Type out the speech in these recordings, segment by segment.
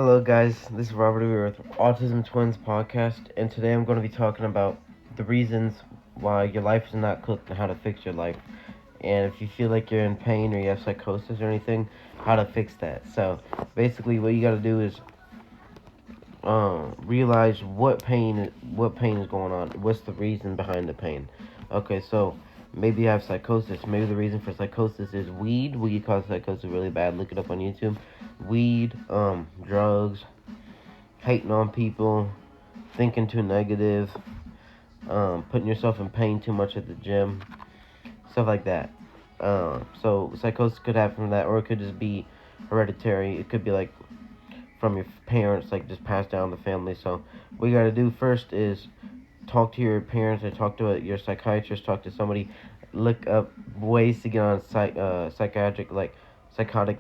Hello, guys. This is Robert. We're with Autism Twins podcast, and today I'm going to be talking about the reasons why your life is not cooked and how to fix your life. And if you feel like you're in pain or you have psychosis or anything, how to fix that. So, basically, what you got to do is realize what pain is going on. What's the reason behind the pain? Okay, so maybe you have psychosis. Maybe the reason for psychosis is weed. Weed causes psychosis really bad. Look it up on YouTube. Weed, drugs, hating on people, thinking too negative, putting yourself in pain too much at the gym, stuff like that. So psychosis could happen from that, or it could just be hereditary. It could be like from your parents, like just passed down the family. So what you gotta do first is talk to your parents, or talk to your psychiatrist, talk to somebody, look up ways to get on psychotic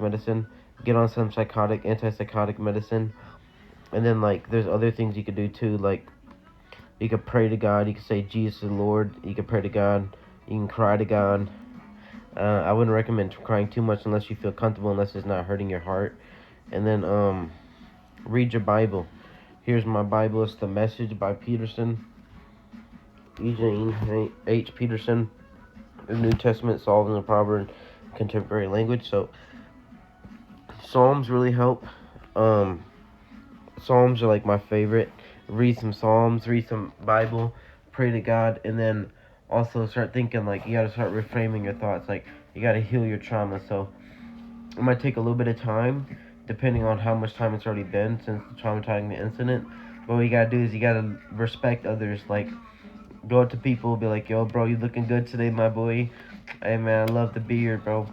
medicine, get on some antipsychotic medicine, and then like there's other things you could do too, like you could pray to God, you could say Jesus is Lord, you could pray to God, you can cry to God. I wouldn't recommend crying too much unless you feel comfortable, unless it's not hurting your heart. And then read your Bible. Here's my Bible. It's The Message by Peterson, Eugene H. Peterson. The New Testament, solved in the proper contemporary language. So Psalms really help. Um, Psalms are like my favorite. Read some Psalms, read some Bible, pray to God, and then also start thinking, like, you gotta start reframing your thoughts. Like, you gotta heal your trauma. So it might take a little bit of time, depending on how much time it's already been since the traumatizing incident. But what you gotta do is you gotta respect others. Like, go up to people, be like, yo, bro, you looking good today, my boy. Hey, man, I love the beard, bro.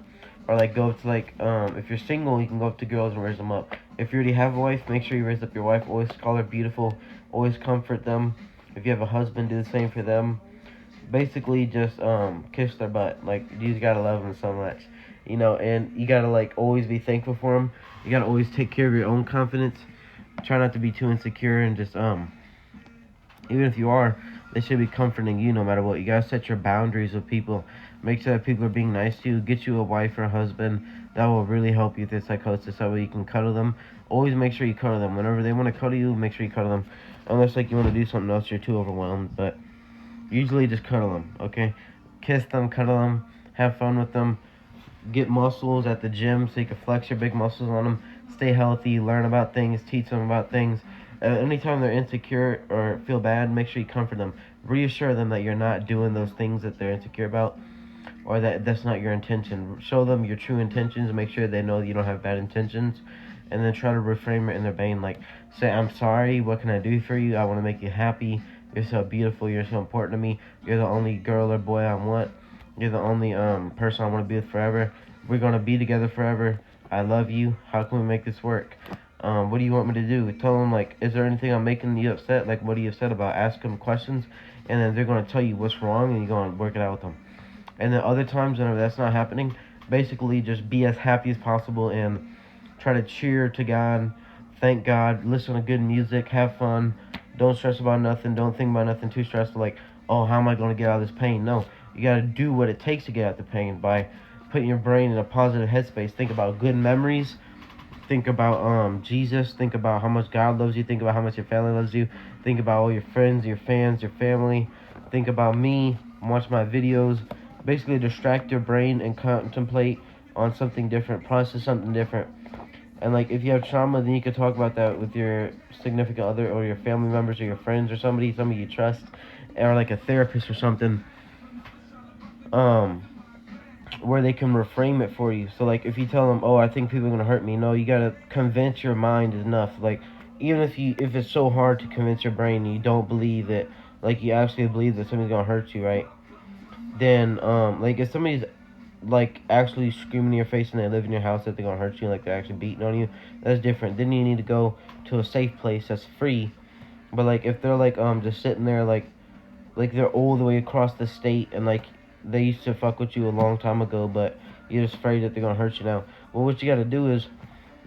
Or like go up to like, if you're single, you can go up to girls and raise them up. If you already have a wife, make sure you raise up your wife. Always call her beautiful. Always comfort them. If you have a husband, do the same for them. Basically, just kiss their butt. Like, you just gotta love them so much, and you gotta like always be thankful for them. You gotta always take care of your own confidence. Try not to be too insecure, and just even if you are, they should be comforting you no matter what. You gotta set your boundaries with people. Make sure that people are being nice to you. Get you a wife or a husband. That will really help you through psychosis. That way you can cuddle them. Always make sure you cuddle them. Whenever they want to cuddle you, make sure you cuddle them. Unless like you want to do something else, you're too overwhelmed. But usually just cuddle them, okay? Kiss them, cuddle them, have fun with them. Get muscles at the gym so you can flex your big muscles on them. Stay healthy, learn about things, teach them about things. Anytime they're insecure or feel bad, make sure you comfort them. Reassure them that you're not doing those things that they're insecure about, or that that's not your intention. Show them your true intentions. Make sure they know you don't have bad intentions, and then try to reframe it in their brain. Like, say, I'm sorry. What can I do for you? I want to make you happy. You're so beautiful. You're so important to me. You're the only girl or boy I want. You're the only person I want to be with forever. We're gonna be together forever. I love you. How can we make this work? What do you want me to do? Tell them, like, is there anything I'm making you upset? Like, what are you upset about? Ask them questions, and then they're gonna tell you what's wrong, and you're gonna work it out with them. And then other times whenever that's not happening, basically just be as happy as possible and try to cheer to God, thank God, listen to good music, have fun. Don't stress about nothing. Don't think about nothing too stressful. Like, oh, how am I going to get out of this pain? No, you got to do what it takes to get out of the pain by putting your brain in a positive headspace. Think about good memories. Think about Jesus. Think about how much God loves you. Think about how much your family loves you. Think about all your friends, your fans, your family. Think about me. Watch my videos. Basically, distract your brain and contemplate on something different. Process something different. And like, if you have trauma, then you can talk about that with your significant other or your family members or your friends or somebody you trust, or like a therapist or something. Um, where they can reframe it for you. So like, if you tell them, "Oh, I think people are gonna hurt me," no, you gotta convince your mind enough. Like, even if it's so hard to convince your brain, you don't believe it. Like, you actually believe that somebody's gonna hurt you, right? Then like, if somebody's like actually screaming in your face and they live in your house that they're gonna hurt you, like they're actually beating on you, that's different. Then you need to go to a safe place that's free. But like, if they're like just sitting there, like they're all the way across the state, and like they used to fuck with you a long time ago, but you're just afraid that they're gonna hurt you now. Well, what you gotta do is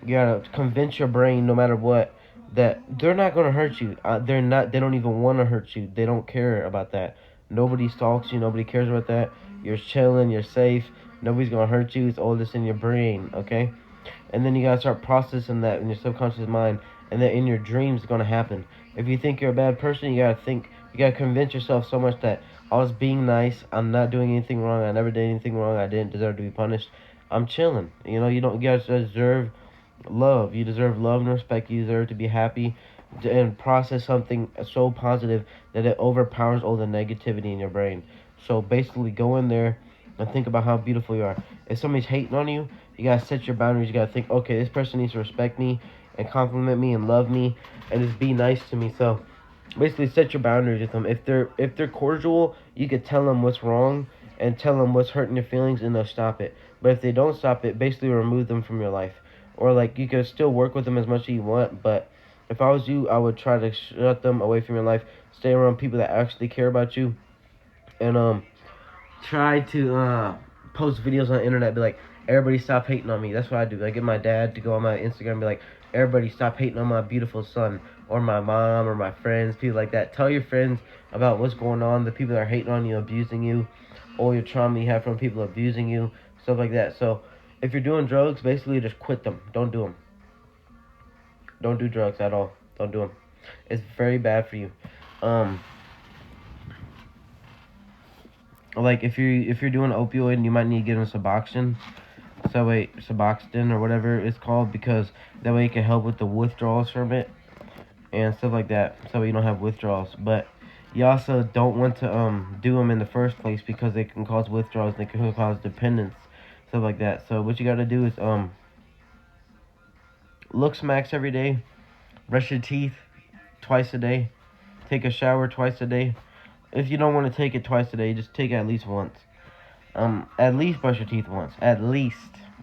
you gotta convince your brain, no matter what, that they're not gonna hurt you. They're not. They don't even want to hurt you. They don't care about that. Nobody stalks you. Nobody cares about that. You're chilling. You're safe. Nobody's gonna hurt you. It's all just in your brain. Okay. and then you gotta start processing that in your subconscious mind, and then in your dreams it's gonna happen. If you think you're a bad person, you gotta convince yourself so much that I was being nice, I'm not doing anything wrong, I never did anything wrong, I didn't deserve to be punished, I'm chilling. You know, you guys deserve love. You deserve love and respect. You deserve to be happy and process something so positive that it overpowers all the negativity in your brain. So basically, go in there and think about how beautiful you are. If somebody's hating on you, you gotta set your boundaries. You gotta think, okay, this person needs to respect me and compliment me and love me and just be nice to me. So basically, set your boundaries with them. If they're cordial, you could tell them what's wrong and tell them what's hurting your feelings, and they'll stop it. But if they don't stop it, basically remove them from your life. Or like you can still work with them as much as you want, but if I was you, I would try to shut them away from your life. Stay around people that actually care about you, and try to post videos on the internet. Be like, everybody stop hating on me. That's what I do. I get my dad to go on my Instagram and be like, everybody stop hating on my beautiful son, or my mom, or my friends, people like that. Tell your friends about what's going on, the people that are hating on you, abusing you, or your trauma you have from people abusing you, stuff like that. So if you're doing drugs, basically just quit them. Don't do them. Don't do drugs at all. Don't do them. It's very bad for you. Um, like if you're doing opioid, you might need to get on Suboxone. So wait, Suboxone or whatever it's called, because that way it can help with the withdrawals from it and stuff like that. So you don't have withdrawals, but you also don't want to do them in the first place because they can cause withdrawals. They can cause dependence, stuff like that. So what you got to do is look smacks every day, brush your teeth twice a day, take a shower twice a day. If you don't want to take it twice a day, just take it at least once. At least brush your teeth once. At least.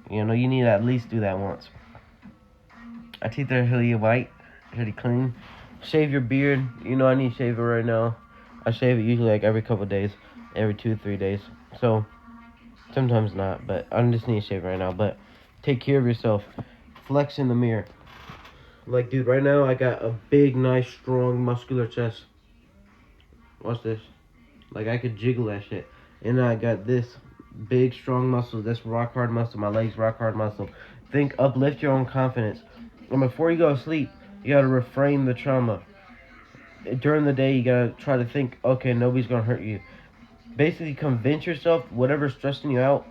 You know, you need to at least do that once. My teeth are really white, really clean. Shave your beard. You know, I need to shave it right now. I shave it usually like every couple of days, every 2-3 days. So, sometimes not, but I just need to shave it right now. But take care of yourself. Flex in the mirror. Like, dude, right now I got a big, nice, strong, muscular chest. Watch this. Like, I could jiggle that shit. And I got this big, strong muscle. That's rock hard muscle. My legs, rock hard muscle. Think, uplift your own confidence. And before you go to sleep, you gotta reframe the trauma. During the day, you gotta try to think, okay, nobody's gonna hurt you. Basically, convince yourself whatever's stressing you out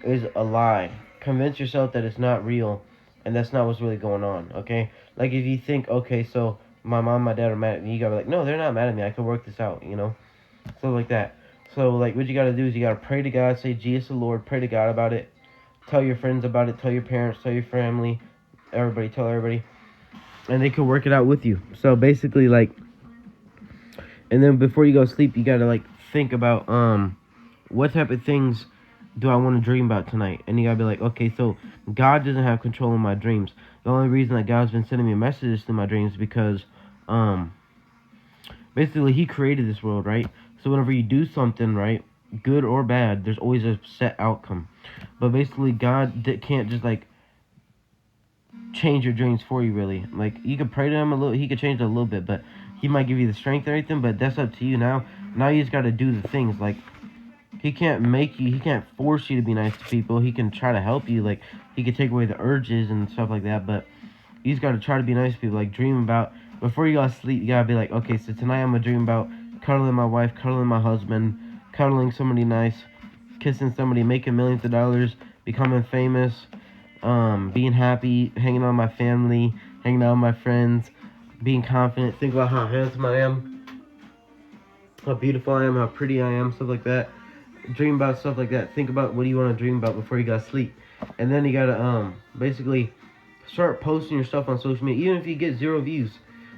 is a lie. Convince yourself that it's not real, and that's not what's really going on, okay? Like, if you think, okay, so my mom and my dad are mad at me, you gotta be like, no, they're not mad at me. I can work this out, you know? So like that. So like what you gotta do is you gotta pray to God, say Jesus the Lord, pray to God about it. Tell your friends about it, tell your parents, tell your family, everybody, tell everybody. And they can work it out with you. So basically like, and then before you go to sleep, you gotta like think about what type of things do I want to dream about tonight? And you gotta be like, okay, so God doesn't have control of my dreams. The only reason that God's been sending me messages through my dreams is because basically He created this world, right? So whenever you do something, right, good or bad, there's always a set outcome. But basically, God can't just like change your dreams for you, really. Like, you could pray to Him a little, He could change it a little bit, but He might give you the strength and everything. But that's up to you now. Now you just got to do the things. Like, He can't make you, He can't force you to be nice to people. He can try to help you. Like, He could take away the urges and stuff like that. But you just got to try to be nice to people. Like, dream about, before you go to sleep, you got to be like, okay, so tonight I'm going to dream about cuddling my wife, cuddling my husband, cuddling somebody nice, kissing somebody, making millions of dollars, becoming famous, being happy, hanging out with my family, hanging out with my friends, being confident. Think about how handsome I am, how beautiful I am, how pretty I am, stuff like that. Dream about stuff like that. Think about what you want to dream about before you go to sleep. And then you got to basically start posting your stuff on social media. Even if you get 0 views,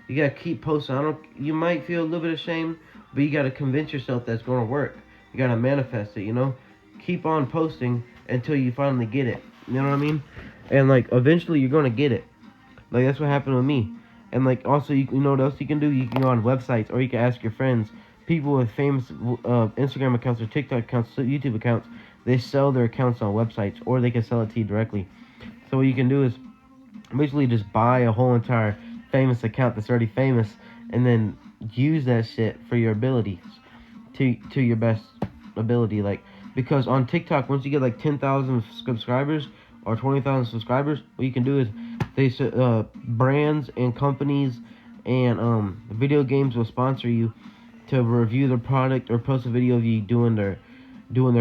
you got to keep posting. You might feel a little bit ashamed, but you got to convince yourself that's going to work. You got to manifest it, you know? Keep on posting until you finally get it. You know what I mean? And, like, eventually you're going to get it. Like, that's what happened with me. And, like, also, you know what else you can do? You can go on websites, or you can ask your friends. People with famous Instagram accounts or TikTok accounts, YouTube accounts, they sell their accounts on websites, or they can sell it to you directly. So what you can do is basically just buy a whole entire famous account that's already famous, and then use that shit for your abilities to your best ability. Like, because on TikTok, once you get like 10,000 subscribers, or 20,000 subscribers, what you can do is brands and companies and video games will sponsor you to review the product or post a video of you doing their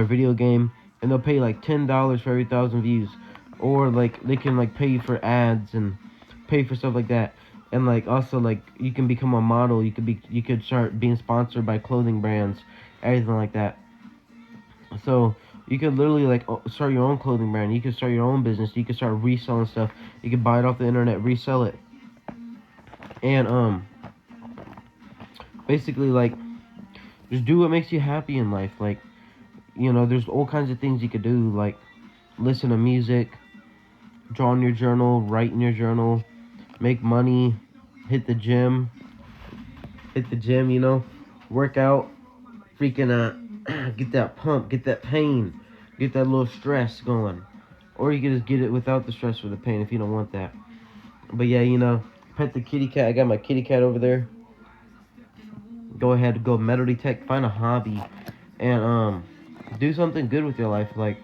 video game, and they'll pay like $10 for every 1,000 views, or like they can like pay you for ads and pay for stuff like that. And like also like you can become a model, you could start being sponsored by clothing brands, everything like that. So you could literally like start your own clothing brand, you could start your own business, you could start reselling stuff, you could buy it off the internet, resell it. And basically like just do what makes you happy in life. Like, you know, there's all kinds of things you could do, like listen to music, draw in your journal, write in your journal, make money, hit the gym, you know, work out, freaking get that pump, get that pain, get that little stress going. Or you can just get it without the stress or the pain if you don't want that. But yeah, you know, pet the kitty cat. I got my kitty cat over there. Go ahead, go metal detect, find a hobby, and do something good with your life. Like,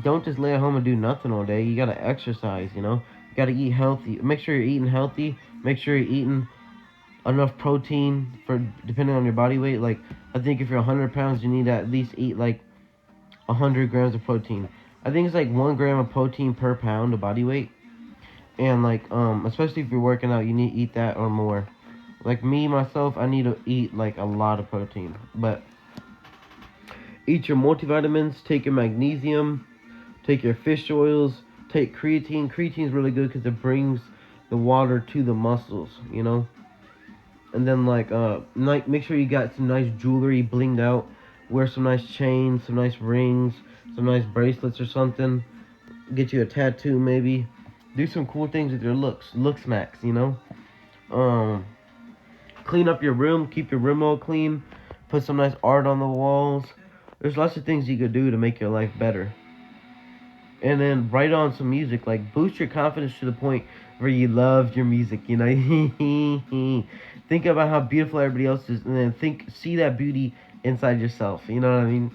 don't just lay at home and do nothing all day. You gotta exercise, you know. You gotta eat healthy. Make sure you're eating healthy. Make sure you're eating enough protein for depending on your body weight. Like, I think if you're 100 pounds, you need to at least eat like 100 grams of protein. I think it's like 1 gram of protein per pound of body weight. And like, especially if you're working out, you need to eat that or more. Like me, myself, I need to eat like a lot of protein. But eat your multivitamins, take your magnesium, take your fish oils, take creatine. Creatine is really good because it brings the water to the muscles, you know. And then like make sure you got some nice jewelry blinged out. Wear some nice chains, some nice rings, some nice bracelets or something. Get you a tattoo maybe. Do some cool things with your looks max, you know. Clean up your room, keep your room all clean, put some nice art on the walls. There's lots of things you could do to make your life better. And then write on some music, like boost your confidence to the point where you love your music, you know. Think about how beautiful everybody else is, and then see that beauty inside yourself, you know what I mean?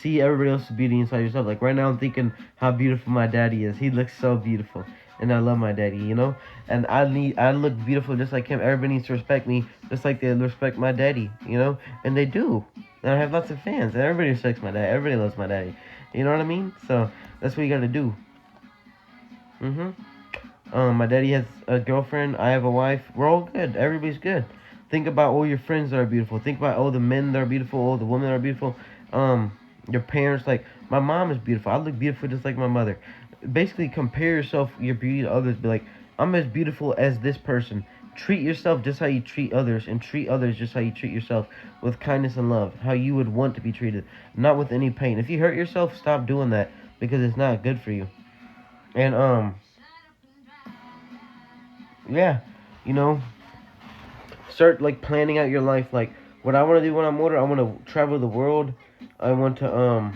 See everybody else's beauty inside yourself. Like right now I'm thinking how beautiful my daddy is. He looks so beautiful. And I love my daddy, you know? And I look beautiful just like him. Everybody needs to respect me just like they respect my daddy, you know? And they do. And I have lots of fans. And everybody respects my dad. Everybody loves my daddy. You know what I mean? So that's what you gotta do. My daddy has a girlfriend. I have a wife. We're all good. Everybody's good. Think about all your friends that are beautiful. Think about all the men that are beautiful, all the women that are beautiful. Your parents, like my mom is beautiful. I look beautiful just like my mother. Basically compare yourself, your beauty to others. Be like, I'm as beautiful as this person. Treat yourself just how you treat others, and treat others just how you treat yourself, with kindness and love, how you would want to be treated, not with any pain. If you hurt yourself, stop doing that, because it's not good for you. And yeah, you know, start like planning out your life. Like what I want to do when I'm older, I want to travel the world. I want to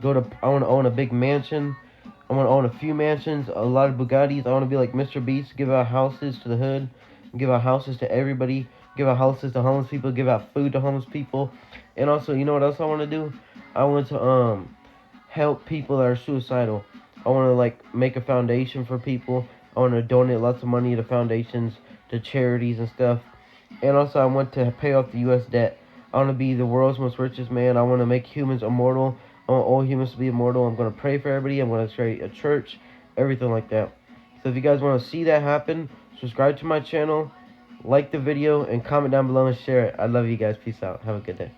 I want to own a big mansion. I want to own a few mansions, a lot of Bugattis. I want to be like Mr. Beast, give out houses to the hood, give out houses to everybody, give out houses to homeless people, give out food to homeless people. And also, you know what else I want to do? I want to help people that are suicidal. I want to like make a foundation for people. I want to donate lots of money to foundations, to charities and stuff. And also, I want to pay off the U.S. debt. I want to be the world's most richest man. I want to make humans immortal. I want all humans to be immortal. I'm going to pray for everybody. I'm going to create a church, everything like that. So if you guys want to see that happen, subscribe to my channel, like the video, and comment down below and share it. I love you guys. Peace out. Have a good day.